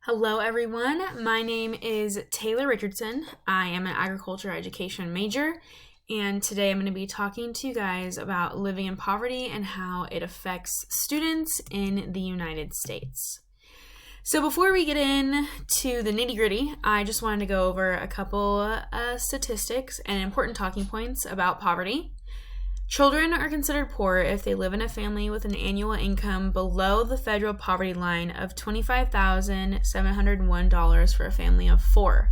Hello, everyone. My name is Taylor Richardson. I am an agriculture education major, and today I'm going to be talking to you guys about living in poverty and how it affects students in the United States. So before we get into the nitty-gritty, I just wanted to go over a couple statistics and important talking points about poverty. Children are considered poor if they live in a family with an annual income below the federal poverty line of $25,701 for a family of four.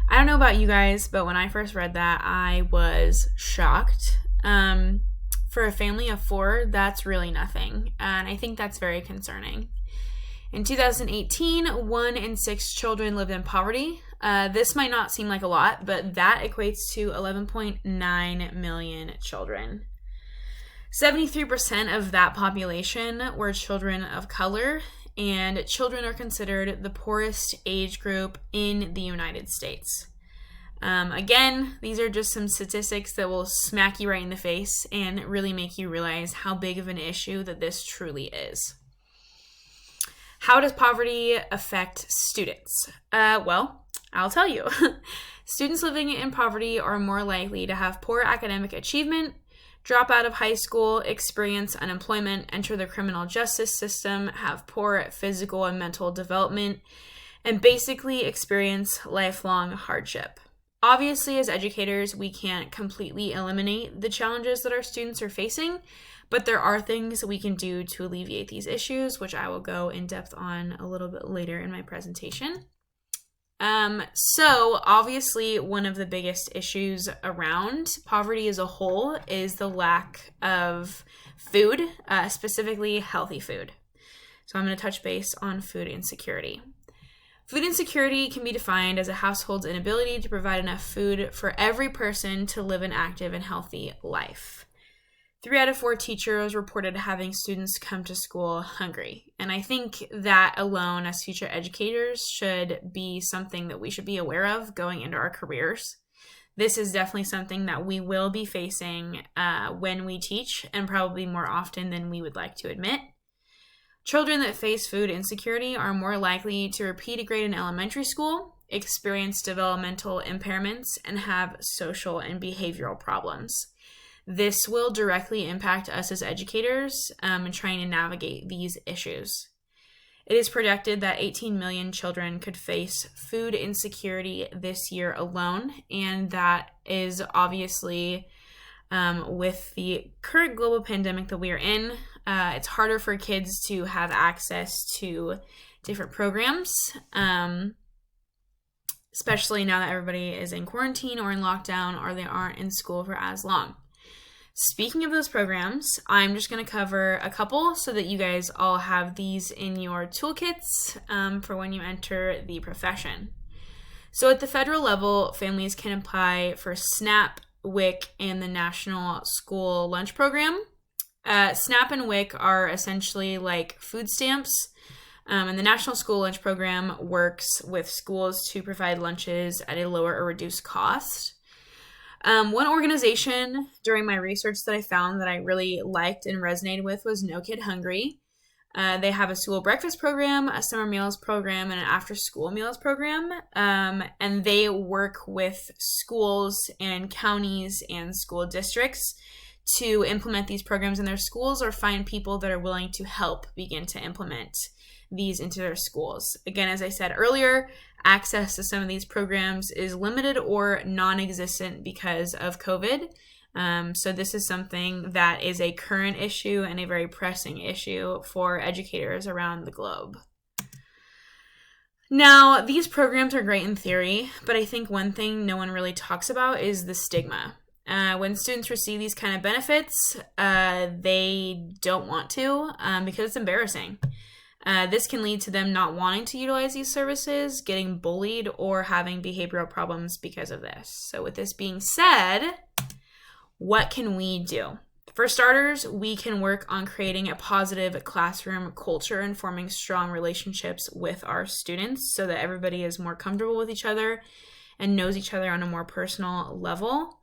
I don't know about you guys, but when I first read that, I was shocked. For a family of four, that's really nothing, and I think that's very concerning. In 2018, 1 in 6 children lived in poverty. This might not seem like a lot, but that equates to 11.9 million children. 73% of that population were children of color, and children are considered the poorest age group in the United States. Again, these are just some statistics that will smack you right in the face and really make you realize how big of an issue that this truly is. How does poverty affect students? Well, I'll tell you. Students living in poverty are more likely to have poor academic achievement, drop out of high school, experience unemployment, enter the criminal justice system, have poor physical and mental development, and basically experience lifelong hardship. Obviously, as educators, we can't completely eliminate the challenges that our students are facing, but there are things we can do to alleviate these issues, which I will go in depth on a little bit later in my presentation. So obviously one of the biggest issues around poverty as a whole is the lack of food, specifically healthy food. So I'm going to touch base on food insecurity. Food insecurity can be defined as a household's inability to provide enough food for every person to live an active and healthy life. 3 out of 4 teachers reported having students come to school hungry. And I think that alone as future educators should be something that we should be aware of going into our careers. This is definitely something that we will be facing when we teach, and probably more often than we would like to admit. Children that face food insecurity are more likely to repeat a grade in elementary school, experience developmental impairments, and have social and behavioral problems. This will directly impact us as educators in trying to navigate these issues. It is projected that 18 million children could face food insecurity this year alone, and that is obviously with the current global pandemic that we are in, it's harder for kids to have access to different programs, especially now that everybody is in quarantine or in lockdown or they aren't in school for as long. Speaking of those programs, I'm just going to cover a couple so that you guys all have these in your toolkits for when you enter the profession. So at the federal level, families can apply for SNAP, WIC, and the National School Lunch Program. SNAP and WIC are essentially like food stamps, and the National School Lunch Program works with schools to provide lunches at a lower or reduced cost. One organization during my research that I found that I really liked and resonated with was No Kid Hungry. They have a school breakfast program, a summer meals program, and an after-school meals program. And they work with schools and counties and school districts to implement these programs in their schools or find people that are willing to help begin to implement these into their schools. Again, as I said earlier, access to some of these programs is limited or non-existent because of COVID. So this is something that is a current issue and a very pressing issue for educators around the globe. Now, these programs are great in theory, but I think one thing no one really talks about is the stigma. When students receive these kind of benefits, they don't want to because it's embarrassing. This can lead to them not wanting to utilize these services, getting bullied, or having behavioral problems because of this. So with this being said, what can we do? For starters, we can work on creating a positive classroom culture and forming strong relationships with our students so that everybody is more comfortable with each other and knows each other on a more personal level.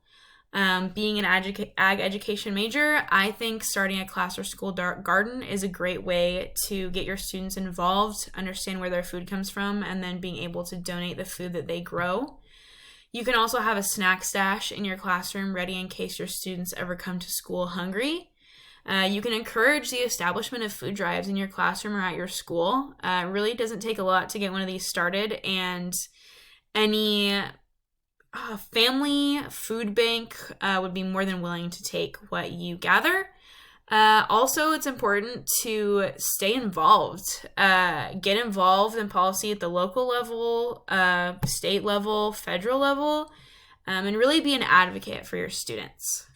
Being an ag education major, I think starting a class or school garden is a great way to get your students involved, understand where their food comes from, and then being able to donate the food that they grow. You can also have a snack stash in your classroom ready in case your students ever come to school hungry. You can encourage the establishment of food drives in your classroom or at your school. It really doesn't take a lot to get one of these started, and any family food bank would be more than willing to take what you gather. Also, it's important to stay involved. Get involved in policy at the local level, state level, federal level, and really be an advocate for your students.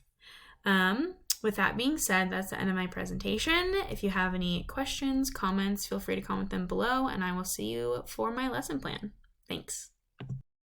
With that being said, that's the end of my presentation. If you have any questions, comments, feel free to comment them below, and I will see you for my lesson plan. Thanks.